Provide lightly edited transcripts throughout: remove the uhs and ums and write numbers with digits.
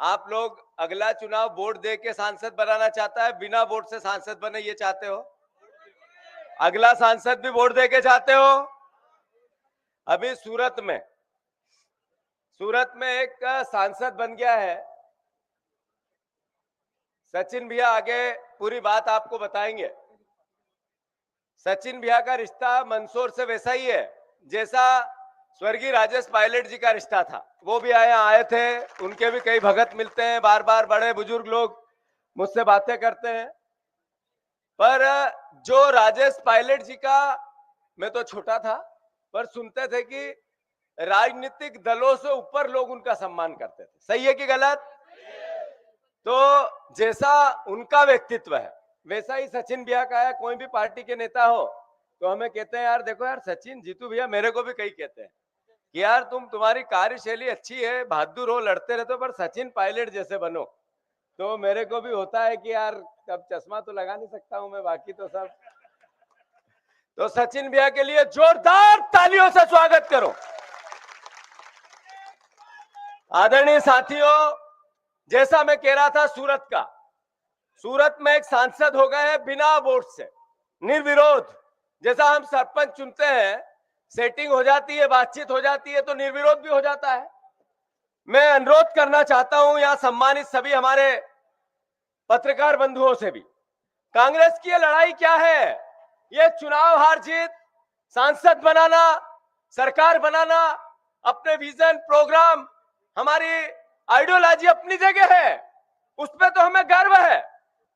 आप लोग अगला चुनाव वोट दे के सांसद बनाना चाहता है, बिना वोट से सांसद बने ये चाहते हो? अगला सांसद भी वोट दे के चाहते हो? अभी सूरत में एक सांसद बन गया है सचिन भैया, आगे पूरी बात आपको बताएंगे। सचिन भैया का रिश्ता मंदसौर से वैसा ही है जैसा स्वर्गीय राजेश पायलट जी का रिश्ता था। वो भी आए थे, उनके भी कई भगत मिलते हैं, बार बार बड़े बुजुर्ग लोग मुझसे बातें करते हैं। पर जो राजेश पायलट जी का, मैं तो छोटा था पर सुनते थे कि राजनीतिक दलों से ऊपर लोग उनका सम्मान करते थे। सही है कि गलत? तो जैसा उनका व्यक्तित्व है वैसा ही सचिन भैया का है। कोई भी पार्टी के नेता हो तो हमें कहते हैं यार देखो यार सचिन, जीतू भैया मेरे को भी कई कहते हैं कि यार तुम्हारी कार्यशैली अच्छी है, बहादुर हो, लड़ते रहते हो, पर सचिन पायलट जैसे बनो। तो मेरे को भी होता है कि यार अब चश्मा तो लगा नहीं सकता हूं मैं, बाकी तो सब। तो सचिन भैया के लिए जोरदार तालियों से स्वागत करो। आदरणीय साथियों, जैसा मैं कह रहा था सूरत में एक सांसद हो गए हैं बिना वोट से, निर्विरोध। जैसा हम सरपंच चुनते हैं, सेटिंग हो जाती है, बातचीत हो जाती है, तो निर्विरोध भी हो जाता है। मैं अनुरोध करना चाहता हूं यहां सम्मानित सभी हमारे पत्रकार बंधुओं से भी, कांग्रेस की ये लड़ाई क्या है? ये चुनाव हार जीत, सांसद बनाना, सरकार बनाना, अपने विजन प्रोग्राम, हमारी आइडियोलॉजी अपनी जगह है, उस पर तो हमें गर्व है।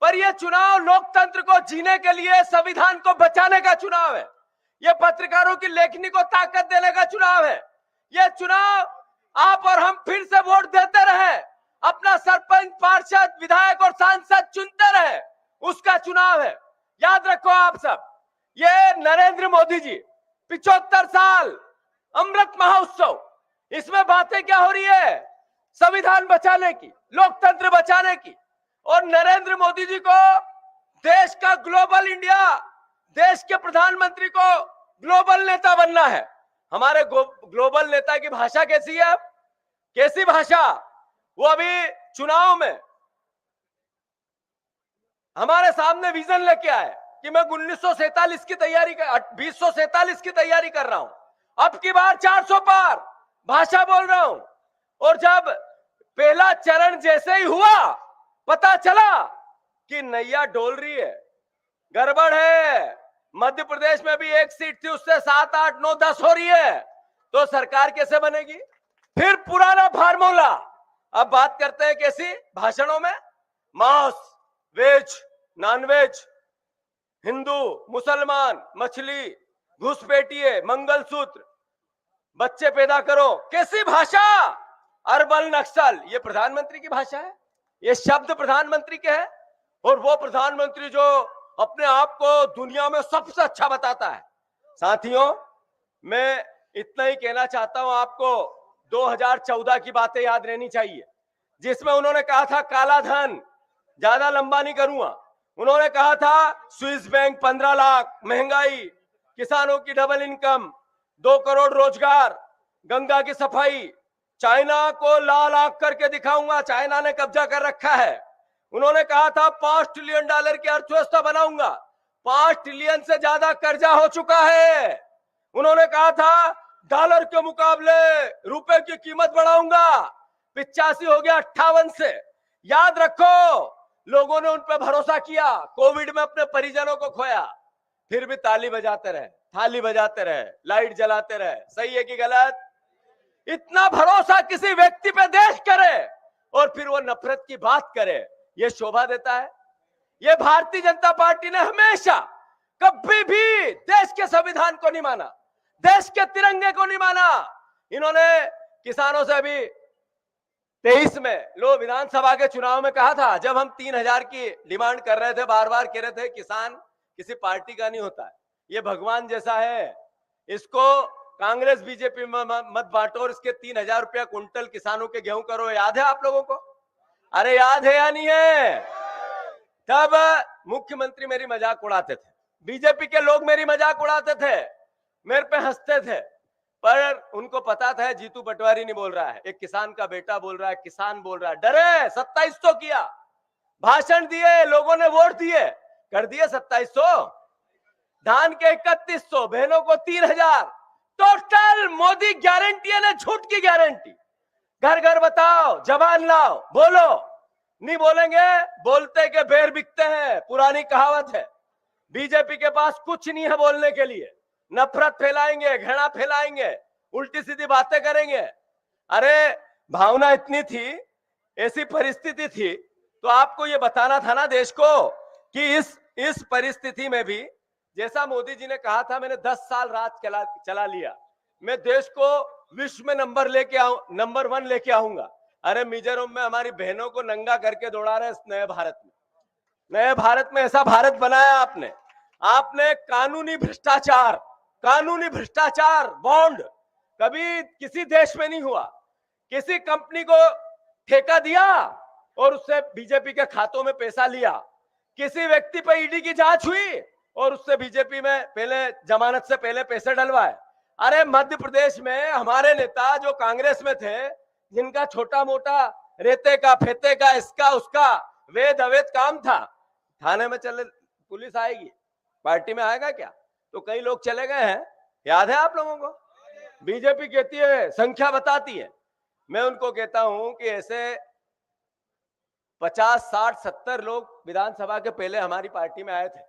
पर यह चुनाव लोकतंत्र को जीने के लिए, संविधान को बचाने का चुनाव है। यह पत्रकारों की लेखनी को ताकत देने का चुनाव है। यह चुनाव आप और हम फिर से वोट देते रहे, अपना सरपंच, पार्षद, विधायक और सांसद चुनते रहे, उसका चुनाव है। याद रखो आप सब, ये नरेंद्र मोदी जी 75 साल अमृत महोत्सव, इसमें बातें क्या हो रही है? संविधान बचाने की, लोकतंत्र बचाने की। और नरेंद्र मोदी जी को देश का ग्लोबल इंडिया, देश के प्रधानमंत्री को ग्लोबल नेता बनना है। हमारे ग्लोबल नेता की भाषा कैसी है? कैसी भाषा? वो अभी चुनाव में हमारे सामने विजन लेके आए कि मैं 1947 की तैयारी कर 2047 की तैयारी कर रहा हूं, अब की बार 400 पार भाषा बोल रहा हूं। और जब पहला चरण जैसे ही हुआ, पता चला कि नैया डोल रही है, गड़बड़ है। मध्य प्रदेश में भी एक सीट थी, उससे 7, 8, 9, 10 हो रही है, तो सरकार कैसे बनेगी? फिर पुराना फार्मूला। अब बात करते हैं कैसी भाषणों में? मांस, वेज, नॉनवेज, हिंदू, मुसलमान, मछली, घुसपैठिए, मंगलसूत्र, बच्चे पैदा करो, कैसी भाषा? अर्बन नक्सल, ये प्रधानमंत्री की भाषा है, ये शब्द प्रधानमंत्री के हैं। और वो प्रधानमंत्री जो अपने आप को दुनिया में सबसे अच्छा बताता है। साथियों, मैं इतना ही कहना चाहता हूं आपको, 2014 की बातें याद रहनी चाहिए, जिसमें उन्होंने कहा था काला धन, ज्यादा लंबा नहीं करूंगा, उन्होंने कहा था स्विस बैंक 15 लाख, महंगाई, किसानों की डबल इनकम, 2 करोड़ रोजगार, गंगा की सफाई, चाइना को लाल आंख करके दिखाऊंगा, चाइना ने कब्जा कर रखा है। उन्होंने कहा था 5 ट्रिलियन डॉलर की अर्थव्यवस्था बनाऊंगा, 5 ट्रिलियन से ज्यादा कर्जा हो चुका है। उन्होंने कहा था डॉलर के मुकाबले रुपए की कीमत बढ़ाऊंगा, 85 हो गया 58 से। याद रखो, लोगों ने उन पर भरोसा किया, कोविड में अपने परिजनों को खोया, फिर भी ताली बजाते रहे, थाली बजाते रहे, लाइट जलाते रहे। सही है कि गलत? इतना भरोसा किसी व्यक्ति पे देश करे और फिर वो नफरत की बात करे, ये शोभा देता है? ये भारतीय जनता पार्टी ने हमेशा कभी भी देश के संविधान को नहीं माना, देश के तिरंगे को नहीं माना। इन्होंने किसानों से अभी 23 में लोग विधानसभा के चुनाव में कहा था, जब हम 3000 की डिमांड कर रहे थे, बार बार कह रहे थे किसान किसी पार्टी का नहीं होता है, ये भगवान जैसा है, इसको कांग्रेस बीजेपी में मत बांटो और इसके 3000 रुपया कुंटल किसानों के गेहूं करो। याद है आप लोगों को? अरे याद है या नहीं है? तब मुख्यमंत्री मेरी मजाक उड़ाते थे, बीजेपी के लोग मेरी मजाक उड़ाते थे, मेरे पे हंसते थे, पर उनको पता था जीतू पटवारी नहीं बोल रहा है, एक किसान का बेटा बोल रहा है, किसान बोल रहा है, डरे। 2700 किया, भाषण दिए, लोगों ने वोट दिए, कर दिए 2700, धान के 3100, बहनों को 3000, टोटल मोदी गारंटी है ना, झूठ की गारंटी। घर घर बताओ, जवान लाओ, बोलो। नहीं बोलेंगे, बोलते के बेर बिकते हैं, पुरानी कहावत है। बीजेपी के पास कुछ नहीं है बोलने के लिए, नफरत फैलाएंगे, घृणा फैलाएंगे, उल्टी सीधी बातें करेंगे। अरे भावना इतनी थी, ऐसी परिस्थिति थी, तो आपको ये बताना था ना देश को कि इस परिस्थिति में भी, जैसा मोदी जी ने कहा था, मैंने 10 साल राज चला लिया, मैं देश को विश्व में नंबर 1 लेके आऊंगा। अरे मिजोरम में हमारी बहनों को नंगा करके दौड़ा रहे इस नए भारत में। नए भारत में ऐसा भारत बनाया आपने कानूनी भ्रष्टाचार बॉन्ड कभी किसी देश में नहीं हुआ। किसी कंपनी को ठेका दिया और उससे बीजेपी के खातों में पैसा लिया, किसी व्यक्ति पर ईडी की जांच हुई और उससे बीजेपी में पहले जमानत से पहले पैसे डलवाए। अरे मध्य प्रदेश में हमारे नेता जो कांग्रेस में थे, जिनका छोटा मोटा रेते का फेते का इसका उसका वेद अवैध काम था, थाने में चले, पुलिस आएगी, पार्टी में आएगा क्या? तो कई लोग चले गए हैं, याद है आप लोगों को? बीजेपी कहती है, संख्या बताती है। मैं उनको कहता हूं कि ऐसे 50, 60, 70 लोग विधानसभा के पहले हमारी पार्टी में आए थे।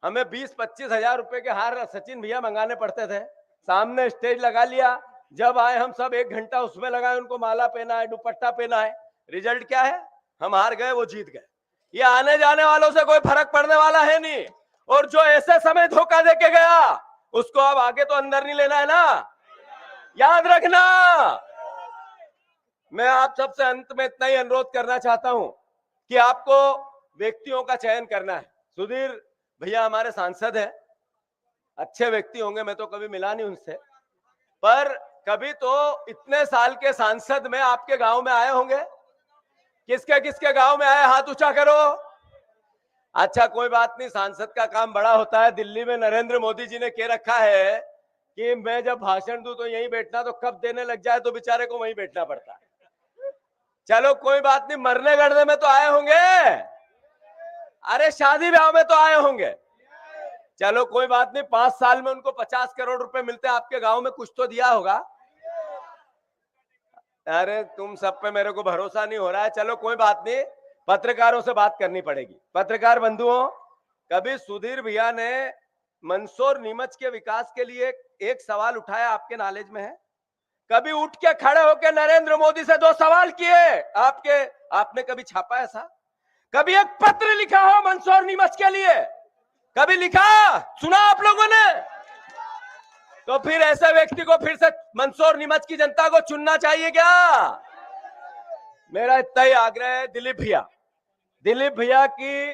हमें 20-25 हजार रुपए के हार सचिन भैया मंगाने पड़ते थे, सामने स्टेज लगा लिया, जब आए हम सब 1 घंटा उसमें लगाए, उनको माला पहनाए, दुपट्टा पहनाए। रिजल्ट क्या है? हम हार गए, वो जीत गए। ये आने जाने वालों से कोई फर्क पड़ने वाला है नहीं। और जो ऐसे समय धोखा देके गया, उसको अब आगे तो अंदर नहीं लेना है ना, याद रखना। मैं आप सबसे अंत में इतना ही अनुरोध करना चाहता हूं कि आपको व्यक्तियों का चयन करना है। सुधीर भैया हमारे सांसद हैं, अच्छे व्यक्ति होंगे, मैं तो कभी मिला नहीं उनसे, पर कभी तो इतने साल के सांसद में आपके गांव में आए होंगे। किसके किसके गांव में आए, हाथ ऊंचा करो। अच्छा कोई बात नहीं, सांसद का काम बड़ा होता है। दिल्ली में नरेंद्र मोदी जी ने कह रखा है कि मैं जब भाषण दूं तो यहीं बैठना, तो कब देने लग जाए तो बेचारे को वहीं बैठना पड़ता है। चलो कोई बात नहीं, मरने गड़ने में तो आए होंगे, अरे शादी ब्याह में तो आए होंगे। चलो कोई बात नहीं, 5 साल में उनको 50 करोड़ रुपए मिलते हैं, आपके गांव में कुछ तो दिया होगा। अरे तुम सब पे मेरे को भरोसा नहीं हो रहा है। चलो कोई बात नहीं, पत्रकारों से बात करनी पड़ेगी। पत्रकार बंधुओं, कभी सुधीर भैया ने मंदसौर नीमच के विकास के लिए एक सवाल उठाया, आपके नॉलेज में है? कभी उठ के खड़े होकर नरेंद्र मोदी से 2 सवाल किए आपने कभी छापा ऐसा? कभी एक पत्र लिखा हो मंदसौर नीमच के लिए? कभी लिखा सुना आप लोगों ने? तो फिर ऐसे व्यक्ति को फिर से मंदसौर नीमच की जनता को चुनना चाहिए क्या? मेरा इतना ही आग्रह है, दिलीप भैया की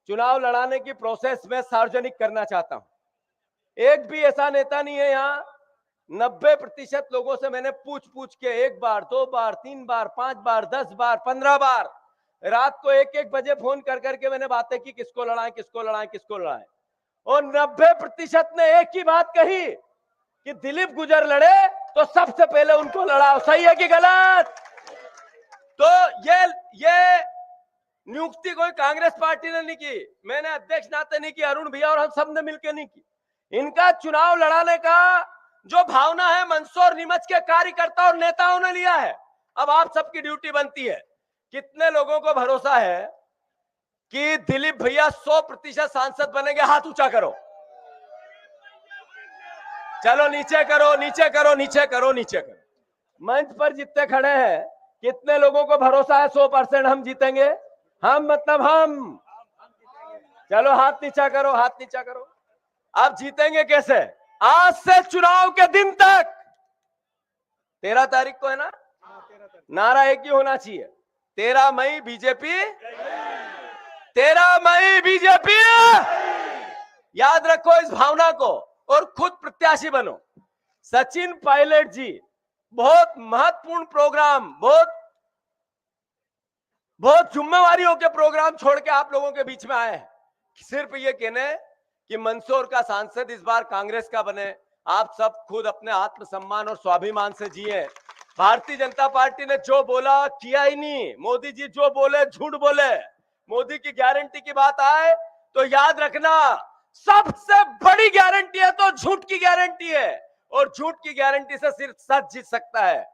चुनाव लड़ाने की प्रोसेस में सार्वजनिक करना चाहता हूं। एक भी ऐसा नेता नहीं है यहाँ, 90% लोगों से मैंने पूछ के 1 बार, 2 बार, 3 बार, 5 बार, 10 बार, 15 बार, रात को 1-1 बजे फोन कर करके मैंने बातें की, किसको लड़ाएं किसको लड़ाएं किसको लड़ाएं। और 90% ने एक ही बात कही कि दिलीप गुजर लड़े तो सबसे पहले उनको लड़ाओ। सही है कि गलत? तो ये नियुक्ति कोई कांग्रेस पार्टी ने नहीं की, मैंने अध्यक्ष नाते नहीं की, अरुण भैया और हम सब ने मिलकर नहीं की। इनका चुनाव लड़ाने का जो भावना है मंदसौर नीमच के कार्यकर्ता और नेताओं ने लिया है। अब आप सबकी ड्यूटी बनती है, कितने लोगों को भरोसा है कि दिलीप भैया 100% सांसद बनेंगे? हाथ ऊंचा करो। चलो नीचे करो, नीचे करो, नीचे करो, नीचे करो। मंच पर जितने खड़े हैं, कितने लोगों को भरोसा है 100% हम जीतेंगे? हम मतलब हम, चलो हाथ नीचा करो, हाथ नीचा करो। आप जीतेंगे कैसे? आज से चुनाव के दिन तक, 13 तारीख को है ना, नारा एक ही होना चाहिए, 13 मई बीजेपी, 13 मई बीजेपी। याद रखो इस भावना को और खुद प्रत्याशी बनो। सचिन पायलट जी बहुत महत्वपूर्ण प्रोग्राम, बहुत जिम्मेवारियों के प्रोग्राम छोड़ के आप लोगों के बीच में आए हैं। सिर्फ ये कहने कि मंदसौर का सांसद इस बार कांग्रेस का बने, आप सब खुद अपने आत्मसम्मान और स्वाभिमान से जिए। भारतीय जनता पार्टी ने जो बोला किया ही नहीं। मोदी जी जो बोले झूठ बोले। मोदी की गारंटी की बात आए तो याद रखना, सबसे बड़ी गारंटी है तो झूठ की गारंटी है, और झूठ की गारंटी से सिर्फ सच जीत सकता है।